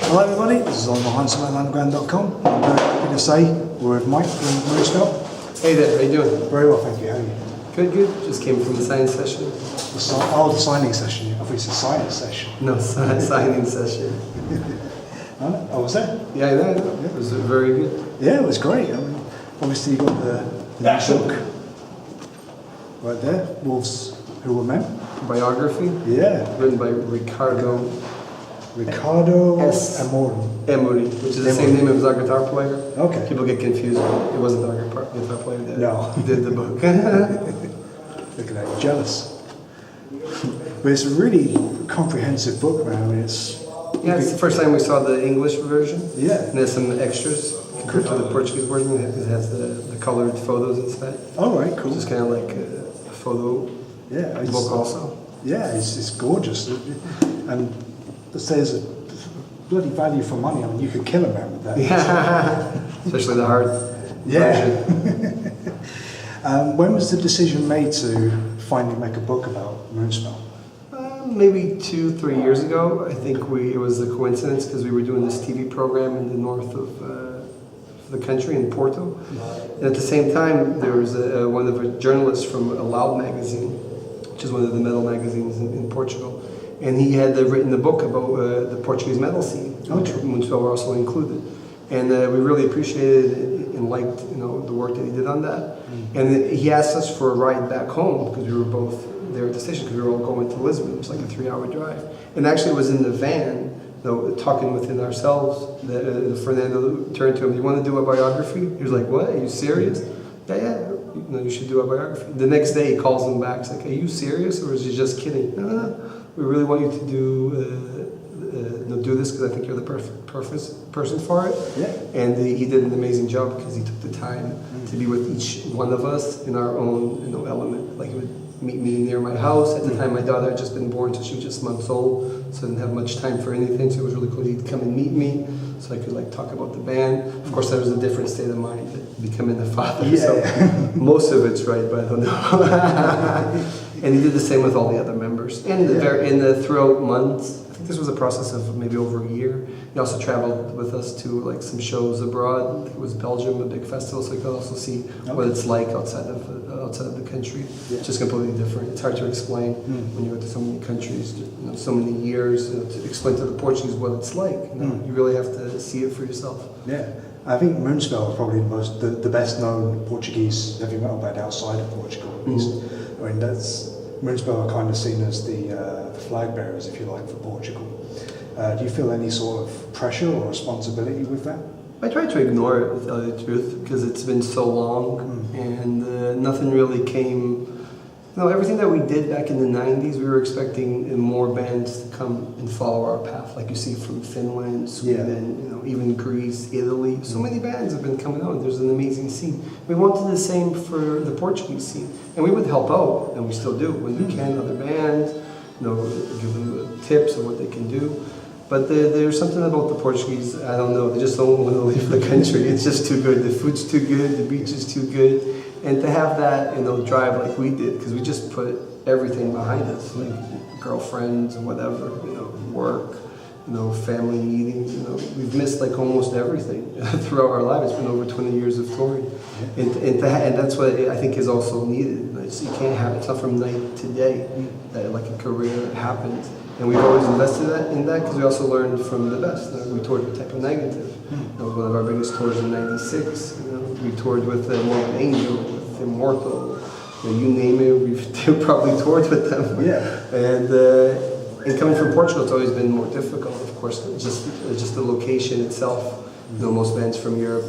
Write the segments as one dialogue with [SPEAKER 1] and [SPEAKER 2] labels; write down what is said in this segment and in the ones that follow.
[SPEAKER 1] Hello everybody, this is Oliver Hines from underground.com. I'm very happy to say we're with Mike from Moonspell.
[SPEAKER 2] Hey there, how you doing?
[SPEAKER 1] Very well, thank you. How are you?
[SPEAKER 2] Good, good. Just came from the science session.
[SPEAKER 1] The signing session. I thought it's a science session.
[SPEAKER 2] No, signing session.
[SPEAKER 1] Oh, was that?
[SPEAKER 2] Yeah, I know. It was very good.
[SPEAKER 1] Yeah, it was great. I mean, obviously you got the book right there, Wolves Who Were Men.
[SPEAKER 2] Biography.
[SPEAKER 1] Yeah.
[SPEAKER 2] Written by Ricardo
[SPEAKER 1] S.
[SPEAKER 2] Emory, which is the same name as our guitar player.
[SPEAKER 1] Okay.
[SPEAKER 2] People get confused. It wasn't our guitar player that did the book.
[SPEAKER 1] Look at that, you're jealous. But it's a really comprehensive book, man. I mean, it's
[SPEAKER 2] the first time we saw the English version.
[SPEAKER 1] Yeah.
[SPEAKER 2] And there's some extras compared to the Portuguese version. It has the colored photos inside.
[SPEAKER 1] Oh, right, cool.
[SPEAKER 2] It's just kind of like a photo book also.
[SPEAKER 1] Yeah, it's gorgeous. And there's a bloody value for money. I mean, you could kill a man with that.
[SPEAKER 2] Yeah, especially the hard version.
[SPEAKER 1] When was the decision made to finally make a book about Moonspell?
[SPEAKER 2] Maybe 2-3 years ago. I think it was a coincidence because we were doing this TV program in the north of the country, in Porto. And at the same time, there was one of the journalists from a Loud magazine, which is one of the metal magazines in Portugal. And he had written a book about the Portuguese metal scene, which Moonspell were also included. And we really appreciated and liked the work that he did on that. And he asked us for a ride back home because we were both there at the station because we were all going to Lisbon. It was like a 3-hour drive. And actually it was in the van, talking within ourselves, that Fernando turned to him, "You want to do a biography?" He was like, "What? Are you serious?" Yeah. You should do a biography. The next day he calls him back. He's like, "Are you serious or is he just kidding?" No. We really want you to do this because I think you're the perfect person for it.
[SPEAKER 1] Yeah.
[SPEAKER 2] And he did an amazing job because he took the time to be with each one of us in our own element. Like he would meet me near my house. At the time my daughter had just been born, so she was just months old, so I didn't have much time for anything, so it was really cool. He'd come and meet me so I could talk about the band. Of course that was a different state of mind, becoming a father.
[SPEAKER 1] Yeah.
[SPEAKER 2] So most of it's right, but I don't know. And he did the same with all the other members. And throughout months, I think this was a process of maybe over a year. He also traveled with us to some shows abroad. I think it was Belgium, a big festival, so you could also see what it's like outside of the country.
[SPEAKER 1] Yeah.
[SPEAKER 2] It's just completely different. It's hard to explain when you go to so many countries, so many years, to explain to the Portuguese what it's like. You really have to see it for yourself.
[SPEAKER 1] Yeah. I think Moonspell is probably the best known Portuguese heavy metal band outside of Portugal, at least. I mean, Moonspell are kind of seen as the flag bearers, if you like, for Portugal. Do you feel any sort of pressure or responsibility with that?
[SPEAKER 2] I try to ignore it, to tell you the truth, because it's been so long and nothing really came. Everything that we did back in the 90s, we were expecting more bands to come and follow our path, like you see from Finland, Sweden, even Greece, Italy. So many bands have been coming out. There's an amazing scene. We wanted the same for the Portuguese scene, and we would help out, and we still do when we can. Other bands, give them tips on what they can do. But there's something about the Portuguese, I don't know, they just don't want to leave the country. It's just too good. The food's too good, the beach is too good. And to have that, drive like we did, because we just put everything behind us, like girlfriends and whatever, work, family meetings, we've missed almost everything throughout our lives. It's been over 20 years of touring. And that's what I think is also needed. You can't have, it's not from night to day that a career happens. And we've always invested in that because we also learned from the best. We toured with Type of Negative. One of our biggest tours in '96. We toured with Morbid Angel, with Immortal. You name it, we've probably toured with them.
[SPEAKER 1] Yeah.
[SPEAKER 2] And coming from Portugal, it's always been more difficult. Of course, just the location itself. Most bands from Europe,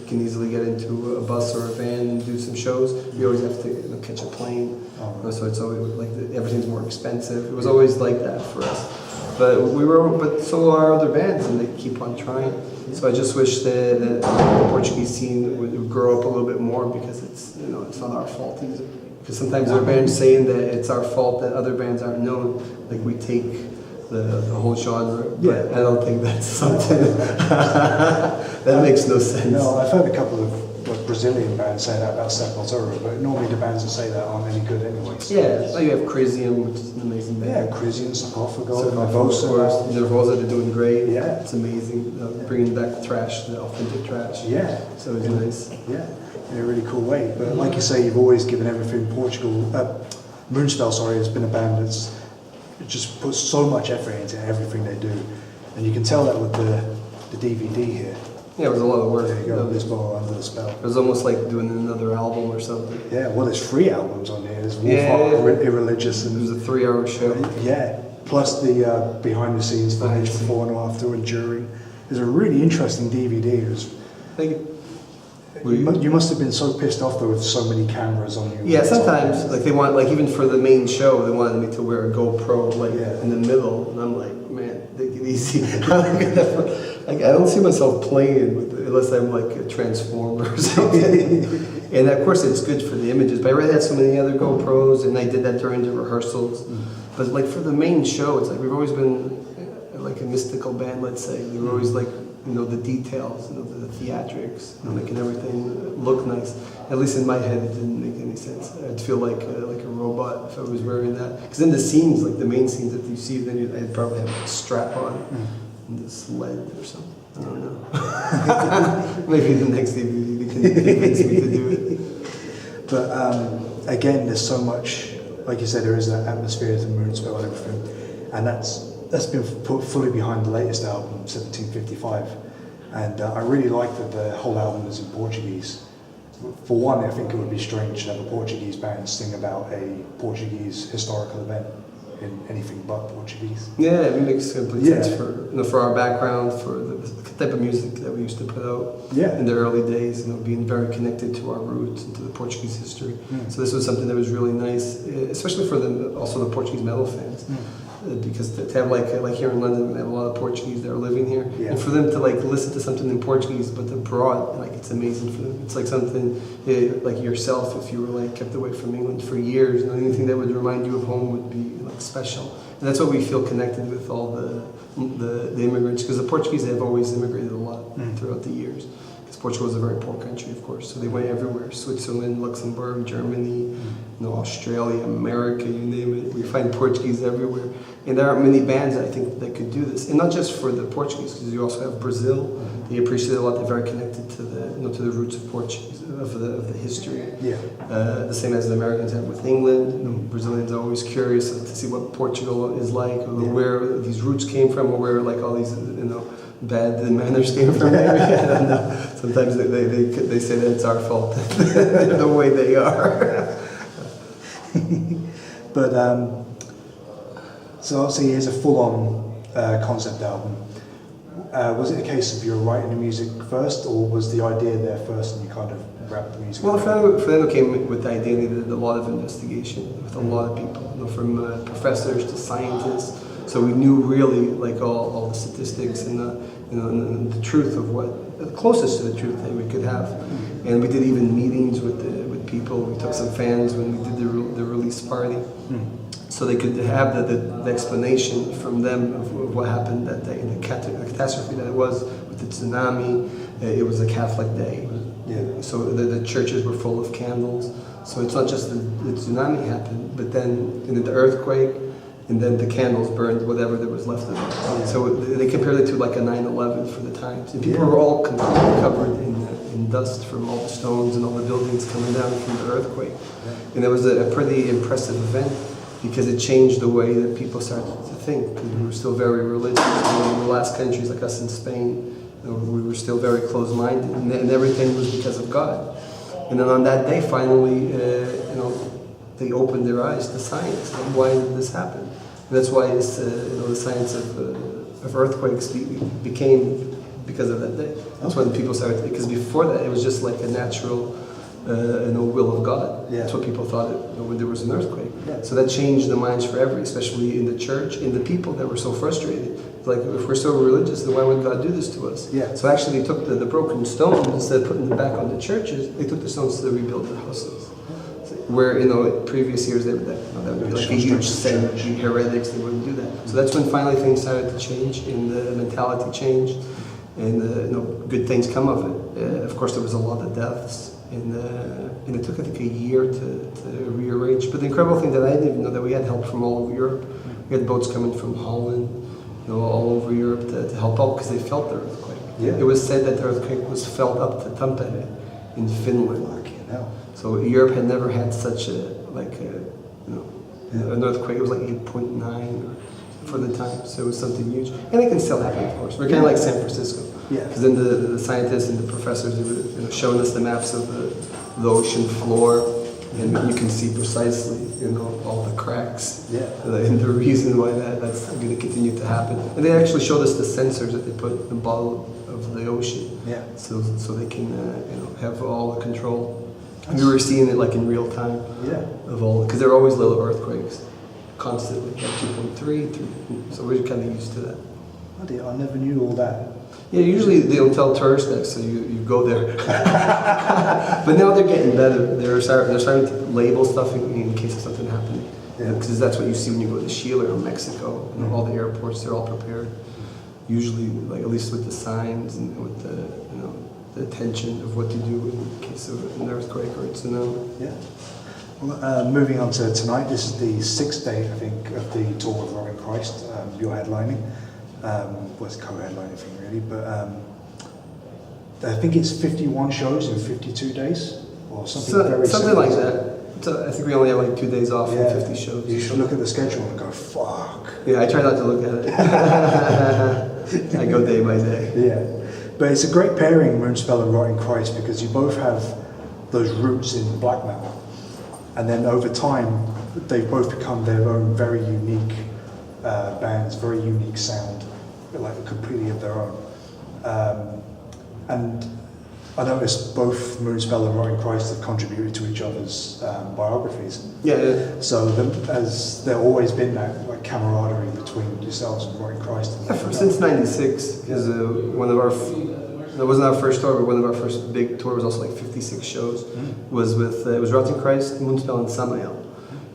[SPEAKER 2] can easily get into a bus or a van and do some shows. We always have to catch a plane. So it's always everything's more expensive. It was always like that for us. But so are other bands, and they keep on trying. So I just wish that the Portuguese scene would grow up a little bit more, because it's not our fault either. Because sometimes there are bands saying that it's our fault that other bands aren't known. We take the whole genre, but I don't think that's something that makes no sense.
[SPEAKER 1] No, I've heard a couple of like Brazilian bands say that about Sepultura, but normally the bands that say that aren't any good anyways.
[SPEAKER 2] Yeah, like you have Crisium, which is an amazing band.
[SPEAKER 1] Yeah, Crisium, Sarcophagus,
[SPEAKER 2] Sarcophagus, of course. Nervosa, they're doing great.
[SPEAKER 1] Yeah.
[SPEAKER 2] It's amazing. Bringing back the trash, the authentic trash.
[SPEAKER 1] Yeah.
[SPEAKER 2] So it's nice.
[SPEAKER 1] Yeah, in a really cool way. But like you say, you've always given everything Portugal. Moonspell, sorry, has been a band that's just put so much effort into everything they do. And you can tell that with the DVD here.
[SPEAKER 2] Yeah, it was a lot of work.
[SPEAKER 1] There you go, this ball under the spell.
[SPEAKER 2] It was almost like doing another album or something.
[SPEAKER 1] Yeah, well, there's 3 albums on here. There's Wolf Irreligious,
[SPEAKER 2] It
[SPEAKER 1] and
[SPEAKER 2] was a 3-hour show.
[SPEAKER 1] yeah, plus the behind the scenes footage before and after and during. There's a really interesting DVD. It was,
[SPEAKER 2] Thank you.
[SPEAKER 1] you must have been so pissed off though with so many cameras on you.
[SPEAKER 2] Yeah, sometimes like they want, like even for the main show, they wanted me to wear a GoPro like in the middle, and I'm like, man, take it easy. Like, I don't see myself playing with it unless I'm like a transformer or something. And of course, it's good for the images. But I already had so many other GoPros, and I did that during the rehearsals. But like for the main show, it's like we've always been like a mystical band. Let's say they were always like, you know, the details, you know, the theatrics, you know, making everything look nice. At least in my head, it didn't make any sense. I'd feel like a robot if I was wearing that. Because in the scenes, like the main scenes that you see, then I'd probably have a strap on and this lead or something. I don't know. Maybe the next DVD can convince me to do it.
[SPEAKER 1] But again, there's so much, like you said, there is that atmosphere to Moonspell and everything, and that's been put fully behind the latest album, 1755. And I really like that the whole album is in Portuguese. For one, I think it would be strange to have a Portuguese band sing about a Portuguese historical event in anything but Portuguese.
[SPEAKER 2] Yeah, it makes complete sense for our background, for the type of music that we used to put out in the early days, you know, being very connected to our roots and to the Portuguese history. So this was something that was really nice, especially for also the Portuguese metal fans. Because to have like here in London, we have a lot of Portuguese that are living here, and for them to like listen to something in Portuguese but abroad, like it's amazing for them. It's like something like yourself, if you were like kept away from England for years, and anything that would remind you of home would be like special. And that's what we feel connected with all the immigrants, because the Portuguese have always immigrated a lot throughout the years. Portugal is a very poor country, of course, so they went everywhere. Switzerland, Luxembourg, Germany, Australia, America, you name it. We find Portuguese everywhere. And there aren't many bands, I think, that could do this. And not just for the Portuguese, because you also have Brazil. They appreciate it a lot. They're very connected to the roots of Portuguese, of the history. The same as the Americans have with England. Brazilians are always curious to see what Portugal is like, or where these roots came from, or where like all these, bad manners came from. Maybe. I don't know. Sometimes they say that it's our fault. They're the way they are.
[SPEAKER 1] But so obviously here's a full-on concept album. Was it a case of you were writing the music first, or was the idea there first and you kind of wrapped the music?
[SPEAKER 2] Well, for them it came with the idea, they did a lot of investigation with a lot of people, from professors to scientists. So we knew really like all the statistics and the truth of the closest to the truth that we could have. And we did even meetings with people. We took some fans when we did the release party, so they could have the explanation from them of what happened that day, the catastrophe that it was with the tsunami. It was a Catholic day, so the churches were full of candles. So it's not just the tsunami happened, but then the earthquake, and then the candles burned whatever there was left of it. So they compared it to like a 9/11 for the times. And people were all completely covered in dust from all the stones and all the buildings coming down from the earthquake. And it was a pretty impressive event, because it changed the way that people started to think. Because we were still very religious. In the last countries like us in Spain, we were still very closed-minded, and everything was because of God. And then on that day, finally, they opened their eyes to science. Like, why did this happen? And that's why the science of earthquakes became because of that day. That's when people started, because before that it was just like a natural will of God. That's what people thought when there was an earthquake. So that changed the minds for especially in the church, in the people that were so frustrated. Like, if we're so religious, then why would God do this to us? So actually they took the broken stones, instead of putting them back on the churches, they took the stones to rebuild the houses. Where previous years that would be like a huge sin, heretics, they wouldn't do that. So that's when finally things started to change and the mentality changed. and good things come of it. Of course, there was a lot of deaths, and it took I think a year to rearrange. But the incredible thing that I didn't even know that we had help from all over Europe. We had boats coming from Holland, all over Europe to help out because they felt the earthquake.
[SPEAKER 1] Yeah.
[SPEAKER 2] It was said that the earthquake was felt up to Tampere in Finland.
[SPEAKER 1] Fucking hell.
[SPEAKER 2] So Europe had never had such an earthquake. It was like 8.9 for the time, so it was something huge. And it can still happen, of course. We're kind of like San Francisco.
[SPEAKER 1] Yeah.
[SPEAKER 2] Because then the scientists and the professors they were showing us the maps of the ocean floor, and you can see precisely, all the cracks.
[SPEAKER 1] Yeah.
[SPEAKER 2] And the reason why that's going to continue to happen. And they actually showed us the sensors that they put in the bottom of the ocean.
[SPEAKER 1] Yeah.
[SPEAKER 2] So they can have all the control. And we were seeing it like in real time.
[SPEAKER 1] Yeah.
[SPEAKER 2] Because there are always little earthquakes, constantly, like 2.3, 3. So we're kind of used to that.
[SPEAKER 1] I never knew all that.
[SPEAKER 2] Yeah, usually they don't tell tourists that, so you go there. But now they're getting better. They're starting to label stuff in case of something happening.
[SPEAKER 1] Yeah.
[SPEAKER 2] Because that's what you see when you go to Chile or Mexico. All the airports, they're all prepared. Usually, like at least with the signs and with the attention of what to do in case of an earthquake or a tsunami.
[SPEAKER 1] Yeah. Well, moving on to tonight, this is the 6th day, I think, of the tour with Rock and Christ. You're headlining. It's co-headlining thing really, but I think it's 51 shows in 52 days, or something very
[SPEAKER 2] something
[SPEAKER 1] similar.
[SPEAKER 2] like that. So I think we only have like 2 days off and 50 shows.
[SPEAKER 1] You should look at the schedule and go, fuck.
[SPEAKER 2] Yeah, I try not to look at it. I go day by day.
[SPEAKER 1] Yeah. But it's a great pairing, Moonspell and Rotting Christ, because you both have those roots in black metal. And then over time, they've both become their own very unique bands, very unique sound, like completely of their own. And I noticed both Moonspell and Rotting Christ have contributed to each other's biographies.
[SPEAKER 2] Yeah.
[SPEAKER 1] So as there always been that like camaraderie between yourselves and Rotting Christ.
[SPEAKER 2] Since '96, because one of our that wasn't our first tour, but one of our first big tour was also like 56 shows. Was with it was Rotting Christ, Moonspell, and Samael.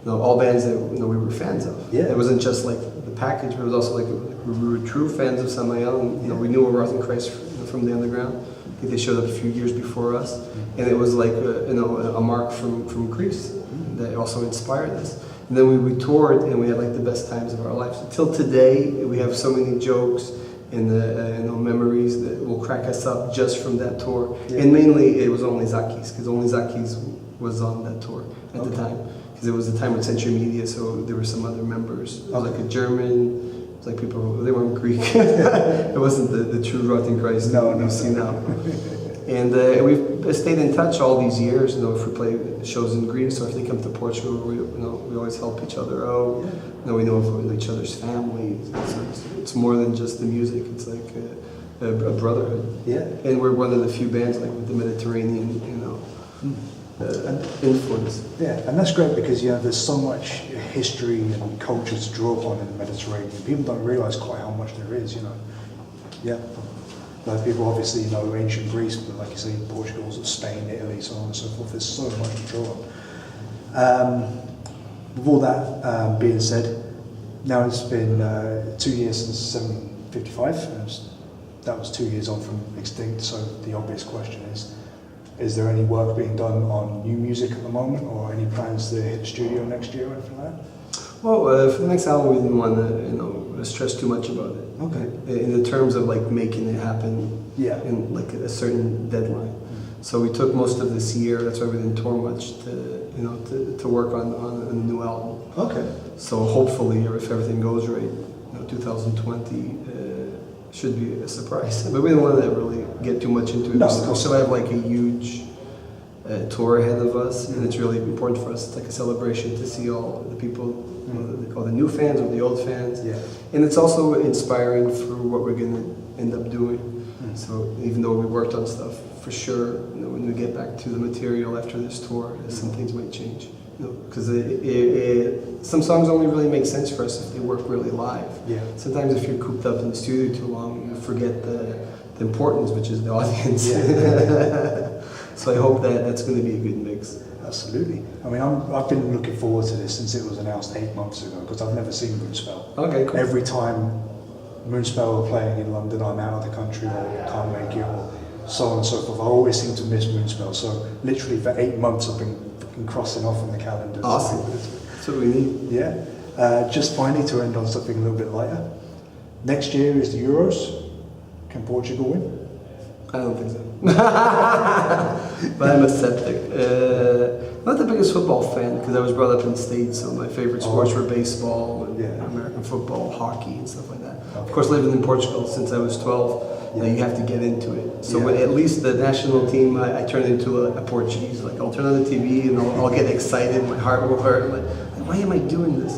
[SPEAKER 2] All bands that we were fans of.
[SPEAKER 1] Yeah.
[SPEAKER 2] It wasn't just like the package, but it was also like we were true fans of Samael, and we knew Rotting Christ from the underground. I think they showed up a few years before us, and it was like a mark from Greece that also inspired us. And then we toured, and we had like the best times of our lives. Till today, we have so many jokes and memories that will crack us up just from that tour. Yeah. And mainly it was only Zakis, because only Zakis was on that tour at the time. Because it was the time with Century Media, so there were some other members. It was like a German. Like people, they weren't Greek. It wasn't the true Rotting Christ that you see now. And we've stayed in touch all these years. If we play shows in Greece or if they come to Portugal, we always help each other out. We know of each other's families. It's more than just the music. It's like a brotherhood. Yeah. And we're one of the few bands like with the Mediterranean, influence.
[SPEAKER 1] Yeah, and that's great because there's so much history and culture to draw upon in the Mediterranean. People don't realise quite how much there is, Yeah. Like people obviously know ancient Greece, but like you say, Portugal, Spain, Italy, so on and so forth. There's so much to draw on. With all that being said, now it's been 2 years since 755, and that was 2 years on from extinct. So the obvious question is there any work being done on new music at the moment, or any plans to hit the studio next year or anything like that?
[SPEAKER 2] Well, for the next album, we didn't want to stress too much about it.
[SPEAKER 1] Okay.
[SPEAKER 2] In the terms of like making it happen.
[SPEAKER 1] Yeah.
[SPEAKER 2] In like a certain deadline. So we took most of this year. That's why we didn't tour much to work on a new album. Okay. So hopefully, if everything goes right, 2020. Should be a surprise, but we don't want to really get too much into it.
[SPEAKER 1] No,
[SPEAKER 2] we still have like a huge tour ahead of us, and it's really important for us. It's like a celebration to see all the people, they call the new fans or the old fans. Yeah. And it's also inspiring for what we're going to end up doing. So even though we worked on stuff, for sure, when we get back to the material after this tour, some things might change. Because some songs only really make sense for us if they work really live. Yeah. Sometimes if you're cooped up in the studio too long, you forget the importance, which is the audience. Yeah. So I hope that's going to be a good mix. Absolutely. I mean, I've been looking forward to this since it was announced 8 months ago, because I've never seen Moonspell. Okay, cool. Every time
[SPEAKER 1] Moonspell are playing in London, I'm out of the country or can't make it, or so on and so forth. I always seem to miss Moonspell. So literally for 8 months I've been fucking crossing off in the calendar.
[SPEAKER 2] Awesome. That's what we need.
[SPEAKER 1] Yeah. Just finally, to end on something a little bit lighter. Next year is the Euros. Can Portugal win?
[SPEAKER 2] I don't think so. But I'm a skeptic. Not the biggest football fan because I was brought up in the States, so my favorite sports were baseball and American football, hockey, and stuff like that.
[SPEAKER 1] Okay.
[SPEAKER 2] Of course, living in Portugal since I was 12, you have to get into it. So when, at least the national team, I turn into a Portuguese. Like I'll turn on the TV and I'll get excited, my heart will hurt. Like, why am I doing this?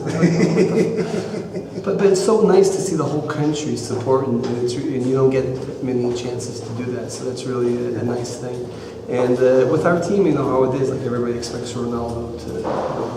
[SPEAKER 2] But it's so nice to see the whole country supporting, and you don't get many chances to do that. So that's really a nice thing. And with our team, you know how it is. Like everybody expects Ronaldo to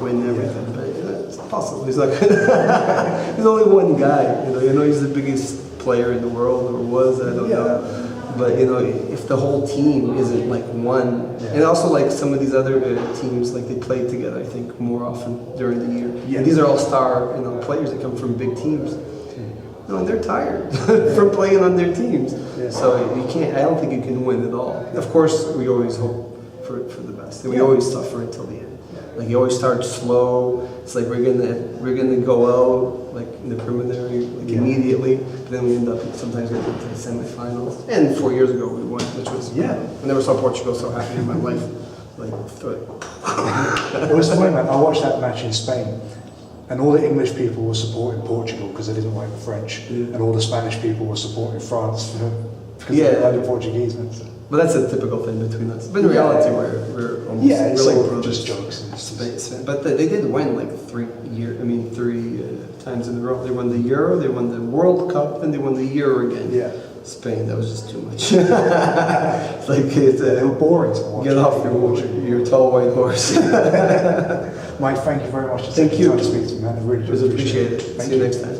[SPEAKER 2] win everything, but it's possible. He's like he's only one guy. You know he's the biggest player in the world, or was, I don't know. But you know, if the whole team isn't like one, and also like some of these other teams, like they play together, I think more often during the year. And these are all star, players that come from big teams. You know, and they're tired from playing on their teams. So you can't. I don't think you can win at all. Of course, we always hope for the best, and we always suffer until the end. Like you always start slow. It's like we're gonna go out like in the preliminary immediately, but then we end up sometimes getting to the semifinals. And 4 years ago we won, which was I never saw Portugal so happy in my life. Like
[SPEAKER 1] it was funny, man. I watched that match in Spain, and all the English people were supporting Portugal because they didn't like the French, and all the Spanish people were supporting France because they like the Portuguese.
[SPEAKER 2] But that's a typical thing between us. But in reality, we're almost
[SPEAKER 1] it's
[SPEAKER 2] really
[SPEAKER 1] all just jokes.
[SPEAKER 2] But they did win like 3 times in a row. They won the Euro, they won the World Cup, and they won the Euro again. Spain, that was just too much. It's like
[SPEAKER 1] they were boring to watch.
[SPEAKER 2] Get off your tall white horse.
[SPEAKER 1] Mike, thank you very much.
[SPEAKER 2] Thank you.
[SPEAKER 1] To speak to me, man. I really
[SPEAKER 2] appreciate it. See you next time.